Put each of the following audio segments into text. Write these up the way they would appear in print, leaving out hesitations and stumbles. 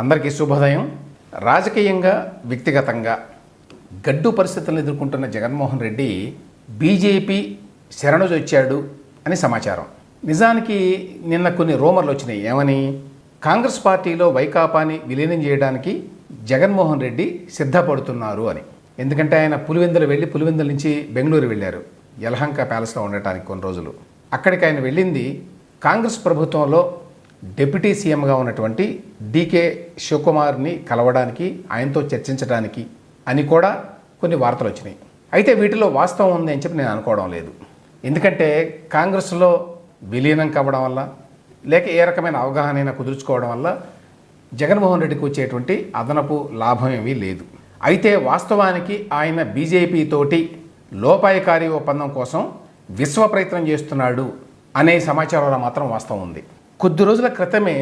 అందరికీ శుభోదయం. రాజకీయంగా వ్యక్తిగతంగా గడ్డు పరిస్థితులను ఎదుర్కొంటున్న జగన్మోహన్ రెడ్డి బీజేపీ శరణుజొచ్చాడు అని సమాచారం. నిజానికి నిన్న కొన్ని రూమర్లు వచ్చినాయి. ఏమని? కాంగ్రెస్ పార్టీలో వైకాపాని విలీనం చేయడానికి జగన్మోహన్ రెడ్డి సిద్ధపడుతున్నారు అని. ఎందుకంటే ఆయన పులివెందుల నుంచి బెంగళూరు వెళ్ళారు, యలహంక ప్యాలెస్లో ఉండటానికి కొన్ని రోజులు. అక్కడికి ఆయన వెళ్ళింది కాంగ్రెస్ ప్రభుత్వంలో డిప్యూటీ సీఎంగా ఉన్నటువంటి డీకే శివకుమార్ని కలవడానికి, ఆయనతో చర్చించడానికి అని కూడా కొన్ని వార్తలు వచ్చినాయి. అయితే వీటిలో వాస్తవం ఉంది అని చెప్పి నేను అనుకోవడం లేదు. ఎందుకంటే కాంగ్రెస్లో విలీనం కావడం వల్ల, లేక ఏ రకమైన అవగాహన అయినా కుదుర్చుకోవడం వల్ల జగన్మోహన్ రెడ్డికి వచ్చేటువంటి అదనపు లాభం ఏమీ లేదు. అయితే వాస్తవానికి ఆయన బీజేపీ తోటి లోపాయకారి ఒప్పందం కోసం విశ్వ ప్రయత్నం చేస్తున్నాడు అనే సమాచారంలో మాత్రం వాస్తవం ఉంది. కొద్ది రోజుల క్రితమే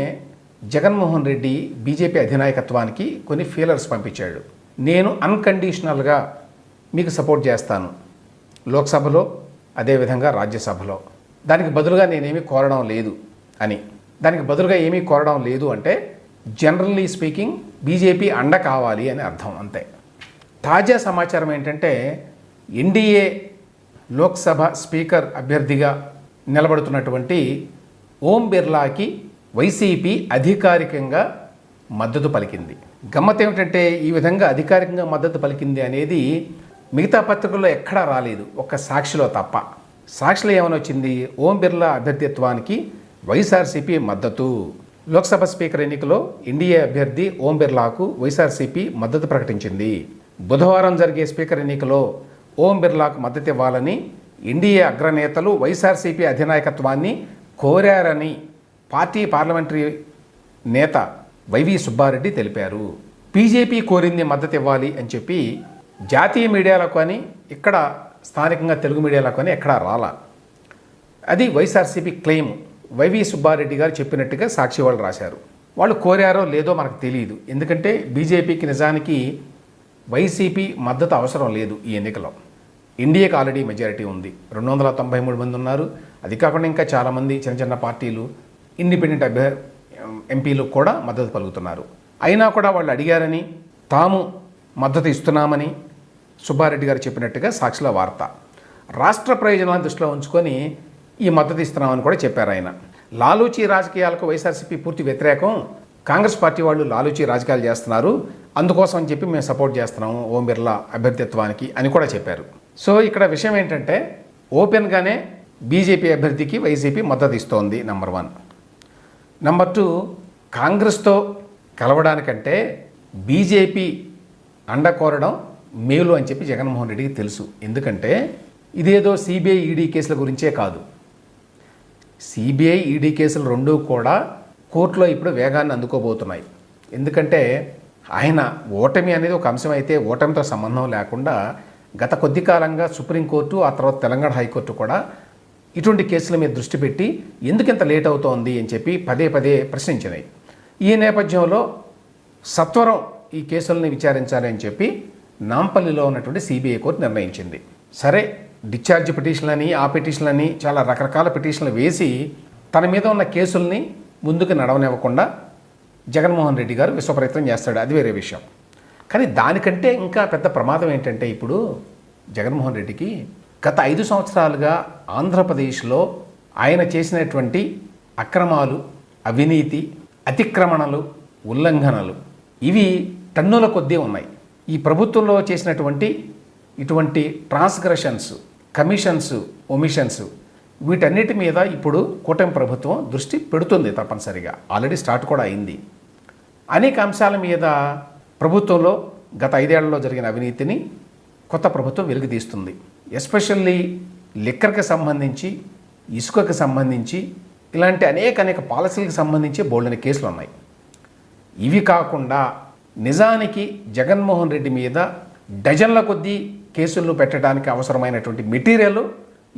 జగన్మోహన్ రెడ్డి బీజేపీ అధినాయకత్వానికి కొన్ని ఫీలర్స్ పంపించాడు. నేను అన్కండిషనల్గా మీకు సపోర్ట్ చేస్తాను లోక్సభలో, అదేవిధంగా రాజ్యసభలో. దానికి బదులుగా నేనేమీ కోరడం లేదు అని. దానికి బదులుగా ఏమీ కోరడం లేదు అంటే జనరల్లీ స్పీకింగ్ బీజేపీ అండ కావాలి అని అర్థం, అంతే. తాజా సమాచారం ఏంటంటే ఎన్డీఏ లోక్సభ స్పీకర్ అభ్యర్థిగా నిలబడుతున్నటువంటి ఓం బిర్లాకి వైసీపీ అధికారికంగా మద్దతు పలికింది. గమ్మత్ ఏమిటంటే ఈ విధంగా అధికారికంగా మద్దతు పలికింది అనేది మిగతా పత్రికల్లో ఎక్కడా రాలేదు, ఒక్క సాక్షిలో తప్ప. సాక్షిలో ఏమని వచ్చింది? ఓం బిర్లా అభ్యర్థిత్వానికి వైఎస్ఆర్సీపీ మద్దతు. లోక్సభ స్పీకర్ ఎన్నికలో ఎన్డీఏ అభ్యర్థి ఓం బిర్లాకు వైఎస్ఆర్సీపీ మద్దతు ప్రకటించింది. బుధవారం జరిగే స్పీకర్ ఎన్నికలో ఓం బిర్లాకు మద్దతు ఇవ్వాలని ఎన్డీఏ అగ్రనేతలు వైఎస్ఆర్సీపీ అధినాయకత్వాన్ని కోరారని పార్టీ పార్లమెంటరీ నేత వైవి సుబ్బారెడ్డి తెలిపారు. బీజేపీ కోరింది మద్దతు ఇవ్వాలి అని చెప్పి జాతీయ మీడియాలకు అని, ఇక్కడ స్థానికంగా తెలుగు మీడియాలకు అని ఎక్కడా రాలా. అది వైఎస్ఆర్సీపీ క్లెయిమ్. వైవి సుబ్బారెడ్డి గారు చెప్పినట్టుగా సాక్షి వాళ్ళు రాశారు. వాళ్ళు కోరారో లేదో మనకు తెలియదు. ఎందుకంటే బీజేపీకి నిజానికి వైసీపీ మద్దతు అవసరం లేదు ఈ ఎన్నికలో. ఇండియాకి ఆల్రెడీ మెజారిటీ ఉంది, 293 మంది ఉన్నారు. అది కాకుండా ఇంకా చాలామంది చిన్న చిన్న పార్టీలు, ఇండిపెండెంట్ ఎంపీలు కూడా మద్దతు పలుకుతున్నారు. అయినా కూడా వాళ్ళు అడిగారని, తాము మద్దతు ఇస్తున్నామని సుబ్బారెడ్డి గారు చెప్పినట్టుగా సాక్షిలో వార్త. రాష్ట్ర ప్రయోజనాలను దృష్టిలో ఉంచుకొని ఈ మద్దతు ఇస్తున్నామని కూడా చెప్పారు ఆయన. లాలూచీ రాజకీయాలకు వైఎస్ఆర్సీపీ పూర్తి వ్యతిరేకం, కాంగ్రెస్ పార్టీ వాళ్ళు లాలూచీ రాజకీయాలు చేస్తున్నారు, అందుకోసం అని చెప్పి మేము సపోర్ట్ చేస్తున్నాము ఓం బిర్లా అభ్యర్థిత్వానికి అని కూడా చెప్పారు. సో ఇక్కడ విషయం ఏంటంటే ఓపెన్గానే బీజేపీ అభ్యర్థికి వైసీపీ మద్దతు ఇస్తోంది, నెంబర్ 1. నెంబర్ 2, కాంగ్రెస్తో కలవడానికంటే బీజేపీ అండ కోరడం మేలు అని చెప్పి జగన్మోహన్ రెడ్డికి తెలుసు. ఎందుకంటే ఇదేదో సిబిఐ ఈడీ కేసుల గురించే కాదు. సిబిఐ ఈడీ కేసులు రెండూ కూడా కోర్టులో ఇప్పుడు వేగాన్ని అందుకోబోతున్నాయి. ఎందుకంటే ఆయన ఓటమి అనేది ఒక అంశం అయితే, ఓటమితో సంబంధం లేకుండా గత కొద్ది కాలంగా సుప్రీంకోర్టు, ఆ తర్వాత తెలంగాణ హైకోర్టు కూడా ఇటువంటి కేసుల మీద దృష్టి పెట్టి ఎందుకు ఇంత లేట్ అవుతోంది అని చెప్పి పదే పదే ప్రశ్నించినాయి. ఈ నేపథ్యంలో సత్వరం ఈ కేసుల్ని విచారించాలి అని చెప్పి నాంపల్లిలో ఉన్నటువంటి సిబిఐ కోర్టు నిర్ణయించింది. సరే, డిశ్చార్జ్ పిటిషన్లని, ఆ పిటిషన్లని, చాలా రకరకాల పిటిషన్లు వేసి తన మీద ఉన్న కేసుల్ని ముందుకు నడవనివ్వకుండా జగన్మోహన్ రెడ్డి గారు విశ్వప్రయత్నం చేస్తాడు, అది వేరే విషయం. కానీ దానికంటే ఇంకా పెద్ద ప్రమాదం ఏంటంటే ఇప్పుడు జగన్మోహన్ రెడ్డికి గత 5 సంవత్సరాలుగా ఆంధ్రప్రదేశ్లో ఆయన చేసినటువంటి అక్రమాలు, అవినీతి, అతిక్రమణలు, ఉల్లంఘనలు ఇవి టన్నుల కొద్దీ ఉన్నాయి. ఈ ప్రభుత్వంలో చేసినటువంటి ఇటువంటి ట్రాన్స్గ్రెషన్స్, కమిషన్స్, ఒమిషన్స్ వీటన్నిటి మీద ఇప్పుడు కూటమి ప్రభుత్వం దృష్టి పెడుతుంది తప్పనిసరిగా. ఆల్రెడీ స్టార్ట్ కూడా అయింది. అనేక అంశాల మీద ప్రభుత్వంలో గత 5 ఏళ్లలో జరిగిన అవినీతిని కొత్త ప్రభుత్వం వెలుగుతీస్తుంది. ఎస్పెషల్లీ లిక్కర్కి సంబంధించి, ఇసుకకి సంబంధించి, ఇలాంటి అనేక పాలసీలకు సంబంధించి బోల్డని కేసులు ఉన్నాయి. ఇవి కాకుండా నిజానికి జగన్మోహన్ రెడ్డి మీద డజన్ల కొద్దీ కేసులను పెట్టడానికి అవసరమైనటువంటి మెటీరియల్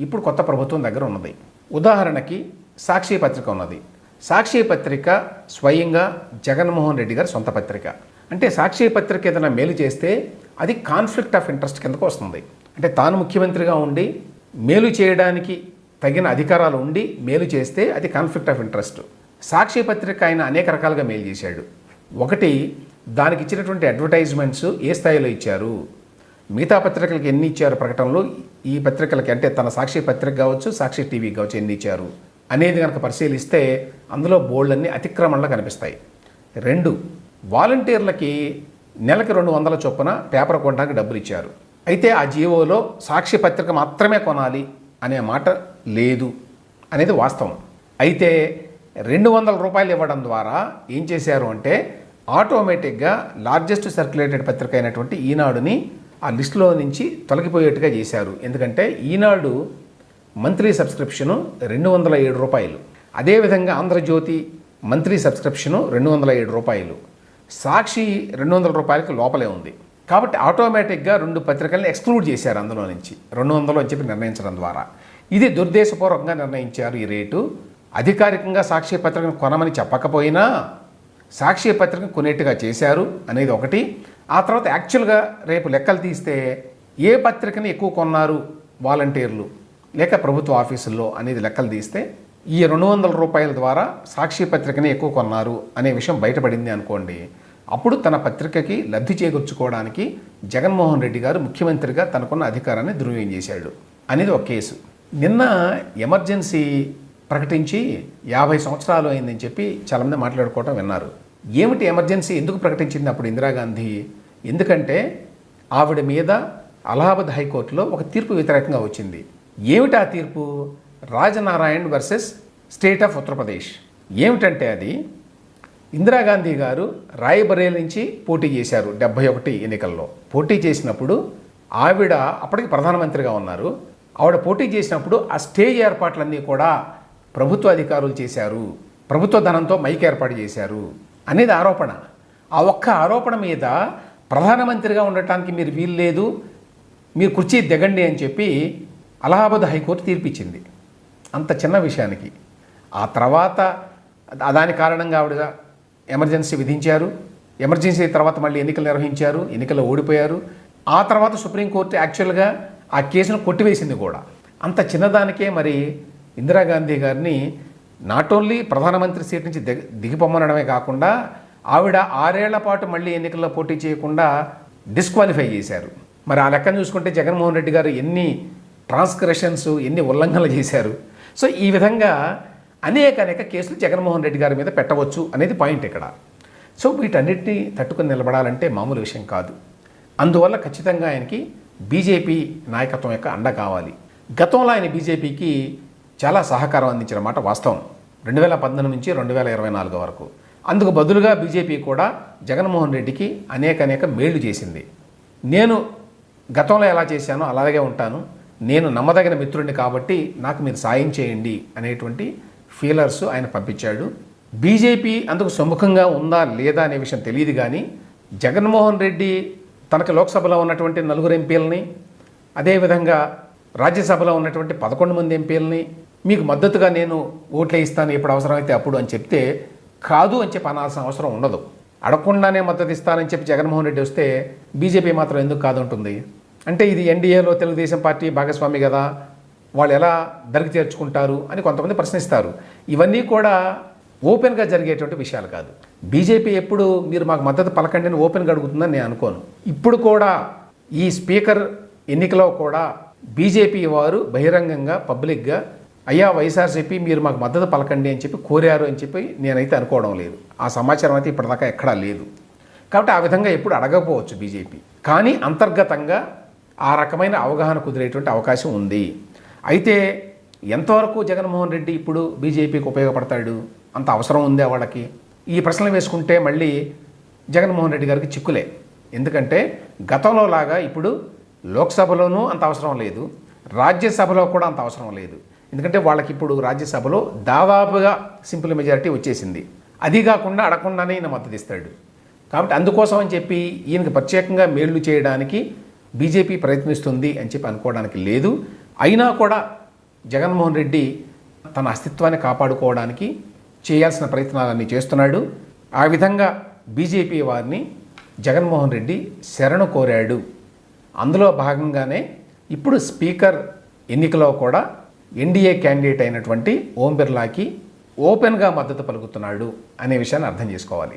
ఇప్పుడు కొత్త ప్రభుత్వం దగ్గర ఉన్నది. ఉదాహరణకి సాక్షి పత్రిక ఉన్నది. సాక్షి పత్రిక స్వయంగా జగన్మోహన్ రెడ్డి గారి సొంత పత్రిక. అంటే సాక్షి పత్రిక ఏదైనా మేలు చేస్తే అది కాన్ఫ్లిక్ట్ ఆఫ్ ఇంట్రెస్ట్ కిందకు వస్తుంది. అంటే తాను ముఖ్యమంత్రిగా ఉండి మేలు చేయడానికి తగిన అధికారాలు ఉండి మేలు చేస్తే అది కాన్ఫ్లిక్ట్ ఆఫ్ ఇంట్రెస్ట్. సాక్షి పత్రిక ఆయన అనేక రకాలుగా మేలు చేశాడు. ఒకటి, దానికి ఇచ్చినటువంటి అడ్వర్టైజ్మెంట్స్ ఏ స్థాయిలో ఇచ్చారు, మిగతా పత్రికలకు ఎన్ని ఇచ్చారు ప్రకటనలు, ఈ పత్రికలకి అంటే తన సాక్షి పత్రిక కావచ్చు, సాక్షి టీవీ కావచ్చు ఎన్ని ఇచ్చారు అనేది కనుక పరిశీలిస్తే అందులో బోల్డన్ని అతిక్రమణలు కనిపిస్తాయి. 2, వాలంటీర్లకి నెలకి 200 చొప్పున పేపర్ కొనడానికి డబ్బులు ఇచ్చారు. అయితే ఆ జీవోలో సాక్షి పత్రిక మాత్రమే కొనాలి అనే మాట లేదు అనేది వాస్తవం. అయితే 200 రూపాయలు ఇవ్వడం ద్వారా ఏం చేశారు అంటే ఆటోమేటిక్గా లార్జెస్ట్ సర్క్యులేటెడ్ పత్రిక అయినటువంటి ఈనాడుని ఆ లిస్టులో నుంచి తొలగిపోయేట్టుగా చేశారు. ఎందుకంటే ఈనాడు మంత్లీ సబ్స్క్రిప్షను 207 రూపాయలు, అదేవిధంగా ఆంధ్రజ్యోతి మంత్లీ సబ్స్క్రిప్షను 207 రూపాయలు, సాక్షి 200 రూపాయలకి లోపలే ఉంది. కాబట్టి ఆటోమేటిక్గా 2 పత్రికల్ని ఎక్స్క్లూడ్ చేశారు అందులో నుంచి 200 అని చెప్పి నిర్ణయించడం ద్వారా. ఇది దుర్దేశపూర్వకంగా నిర్ణయించారు ఈ రేటు. అధికారికంగా సాక్షి పత్రికను కొనమని చెప్పకపోయినా సాక్షి పత్రికను కొనేట్టుగా చేశారు అనేది ఒకటి. ఆ తర్వాత యాక్చువల్గా రేపు లెక్కలు తీస్తే ఏ పత్రికని ఎక్కువ కొన్నారు వాలంటీర్లు లేక ప్రభుత్వ ఆఫీసుల్లో అనేది లెక్కలు తీస్తే ఈ 200 రూపాయల ద్వారా సాక్షి పత్రికని ఎక్కువ కొన్నారు అనే విషయం బయటపడింది అనుకోండి. అప్పుడు తన పత్రికకి లబ్ధి చేకూర్చుకోవడానికి జగన్మోహన్ రెడ్డి గారు ముఖ్యమంత్రిగా తనకున్న అధికారాన్ని దుర్వినియోగం చేశాడు అనేది ఒక కేసు. నిన్న ఎమర్జెన్సీ ప్రకటించి 50 సంవత్సరాలు అయిందని చెప్పి చాలామంది మాట్లాడుకోవటం విన్నారు. ఏమిటి ఎమర్జెన్సీ ఎందుకు ప్రకటించింది అప్పుడు ఇందిరాగాంధీ? ఎందుకంటే ఆవిడ మీద అలహాబాద్ హైకోర్టులో ఒక తీర్పు వ్యతిరేకంగా వచ్చింది. ఏమిటి ఆ తీర్పు? Rajnarayan versus state of Uttar Pradesh. ఏమిటంటే అది ఇందిరాగాంధీ గారు రాయ్బరేలీ నుంచి పోటీ చేశారు 71 ఎన్నికల్లో. పోటీ చేసినప్పుడు ఆవిడ అప్పటికి ప్రధానమంత్రిగా ఉన్నారు. ఆవిడ పోటీ చేసినప్పుడు ఆ స్టేజ్ ఏర్పాట్లన్నీ కూడా ప్రభుత్వ అధికారులు చేశారు, ప్రభుత్వ ధనంతో మైక్ ఏర్పాటు చేశారు అనేది ఆరోపణ. ఆ ఒక్క ఆరోపణ మీద ప్రధానమంత్రిగా ఉండటానికి మీరు వీలు లేదు, మీరు కుర్చీ దిగండి అని చెప్పి అలహాబాద్ హైకోర్టు తీర్పిచ్చింది అంత చిన్న విషయానికి. ఆ తర్వాత దాని కారణంగా ఆవిడ ఎమర్జెన్సీ విధించారు. ఎమర్జెన్సీ తర్వాత మళ్ళీ ఎన్నికలు నిర్వహించారు, ఎన్నికల్లో ఓడిపోయారు. ఆ తర్వాత సుప్రీంకోర్టు యాక్చువల్గా ఆ కేసును కొట్టివేసింది కూడా. అంత చిన్నదానికే మరి ఇందిరాగాంధీ గారిని నాట్ ఓన్లీ ప్రధానమంత్రి సీట్ నుంచి దిగిపోమ్మనడమే కాకుండా ఆవిడ 6 ఏళ్ల పాటు మళ్ళీ ఎన్నికల్లో పోటీ చేయకుండా డిస్క్వాలిఫై చేశారు. మరి ఆ లెక్కను చూసుకుంటే జగన్మోహన్ రెడ్డి గారు ఎన్ని ట్రాన్స్గ్రెషన్స్, ఎన్ని ఉల్లంఘనలు చేశారు. సో ఈ విధంగా అనేక కేసులు జగన్మోహన్ రెడ్డి గారి మీద పెట్టవచ్చు అనేది పాయింట్ ఇక్కడ. సో వీటన్నిటిని తట్టుకుని నిలబడాలంటే మామూలు విషయం కాదు. అందువల్ల ఖచ్చితంగా ఆయనకి బీజేపీ నాయకత్వం యొక్క అండ కావాలి. గతంలో ఆయన బీజేపీకి చాలా సహకారం అందించిన మాట వాస్తవం 2019 నుంచి 2024 వరకు. అందుకు బదులుగా బీజేపీ కూడా జగన్మోహన్ రెడ్డికి అనేక మేళ్లు చేసింది. నేను గతంలో ఎలా చేశానో అలాగే ఉంటాను, నేను నమ్మదగిన మిత్రుడిని కాబట్టి నాకు మీరు సాయం చేయండి అనేటువంటి ఫీలర్స్ ఆయన పంపించాడు. బీజేపీ అందుకు సముఖంగా ఉందా లేదా అనే విషయం తెలియదు. కానీ జగన్మోహన్ రెడ్డి తనకు లోక్సభలో ఉన్నటువంటి 4 ఎంపీలని, అదేవిధంగా రాజ్యసభలో ఉన్నటువంటి 11 మంది ఎంపీలని మీకు మద్దతుగా నేను ఓట్లే ఇస్తాను ఎప్పుడు అవసరమైతే అప్పుడు అని చెప్తే కాదు అని చెప్పి అనాల్సిన అవసరం ఉండదు. అడగకుండానే మద్దతు ఇస్తానని చెప్పి జగన్మోహన్ రెడ్డి వస్తే బీజేపీ మాత్రం ఎందుకు కాదుంటుంది? అంటే ఇది ఎన్డీఏలో తెలుగుదేశం పార్టీ భాగస్వామి కదా, వాళ్ళు ఎలా దరికి చేర్చుకుంటారు అని కొంతమంది ప్రశ్నిస్తారు. ఇవన్నీ కూడా ఓపెన్గా జరిగేటువంటి విషయాలు కాదు. బీజేపీ ఎప్పుడు మీరు మాకు మద్దతు పలకండి అని ఓపెన్గా అడుగుతుందని నేను అనుకోను. ఇప్పుడు కూడా ఈ స్పీకర్ ఎన్నికలో కూడా బీజేపీ వారు బహిరంగంగా పబ్లిక్గా అయ్యా వైఎస్ఆర్సీపీ మీరు మాకు మద్దతు పలకండి అని చెప్పి కోరారు అని చెప్పి నేనైతే అనుకోవడం లేదు. ఆ సమాచారం అయితే ఇప్పటిదాకా ఎక్కడా లేదు. కాబట్టి ఆ విధంగా ఎప్పుడు అడగకపోవచ్చు బీజేపీ. కానీ అంతర్గతంగా ఆ రకమైన అవగాహన కుదిరేటువంటి అవకాశం ఉంది. అయితే ఎంతవరకు జగన్మోహన్ రెడ్డి ఇప్పుడు బీజేపీకి ఉపయోగపడతాడు? అంత అవసరం ఉందే వాళ్ళకి? ఈ ప్రశ్నలు వేసుకుంటే మళ్ళీ జగన్మోహన్ రెడ్డి గారికి చిక్కులే. ఎందుకంటే గతంలో లాగా ఇప్పుడు లోక్సభలోనూ అంత అవసరం లేదు, రాజ్యసభలో కూడా అంత అవసరం లేదు. ఎందుకంటే వాళ్ళకి ఇప్పుడు రాజ్యసభలో దాదాపుగా సింపుల్ మెజారిటీ వచ్చేసింది. అది కాకుండా అడగకుండానే ఈయన మద్దతు ఇస్తాడు. కాబట్టి అందుకోసం అని చెప్పి ఈయనకి ప్రత్యేకంగా మేళ్లు చేయడానికి బీజేపీ ప్రయత్నిస్తుంది అని చెప్పి అనుకోవడానికి లేదు. అయినా కూడా జగన్మోహన్ రెడ్డి తన అస్తిత్వాన్ని కాపాడుకోవడానికి చేయాల్సిన ప్రయత్నాలన్నీ చేస్తున్నాడు. ఆ విధంగా బీజేపీ వారిని జగన్మోహన్ రెడ్డి శరణు కోరాడు. అందులో భాగంగానే ఇప్పుడు స్పీకర్ ఎన్నికలో కూడా ఎన్డీఏ క్యాండిడేట్ అయినటువంటి ఓం బిర్లాకి ఓపెన్గా మద్దతు పలుకుతున్నాడు అనే విషయాన్ని అర్థం చేసుకోవాలి.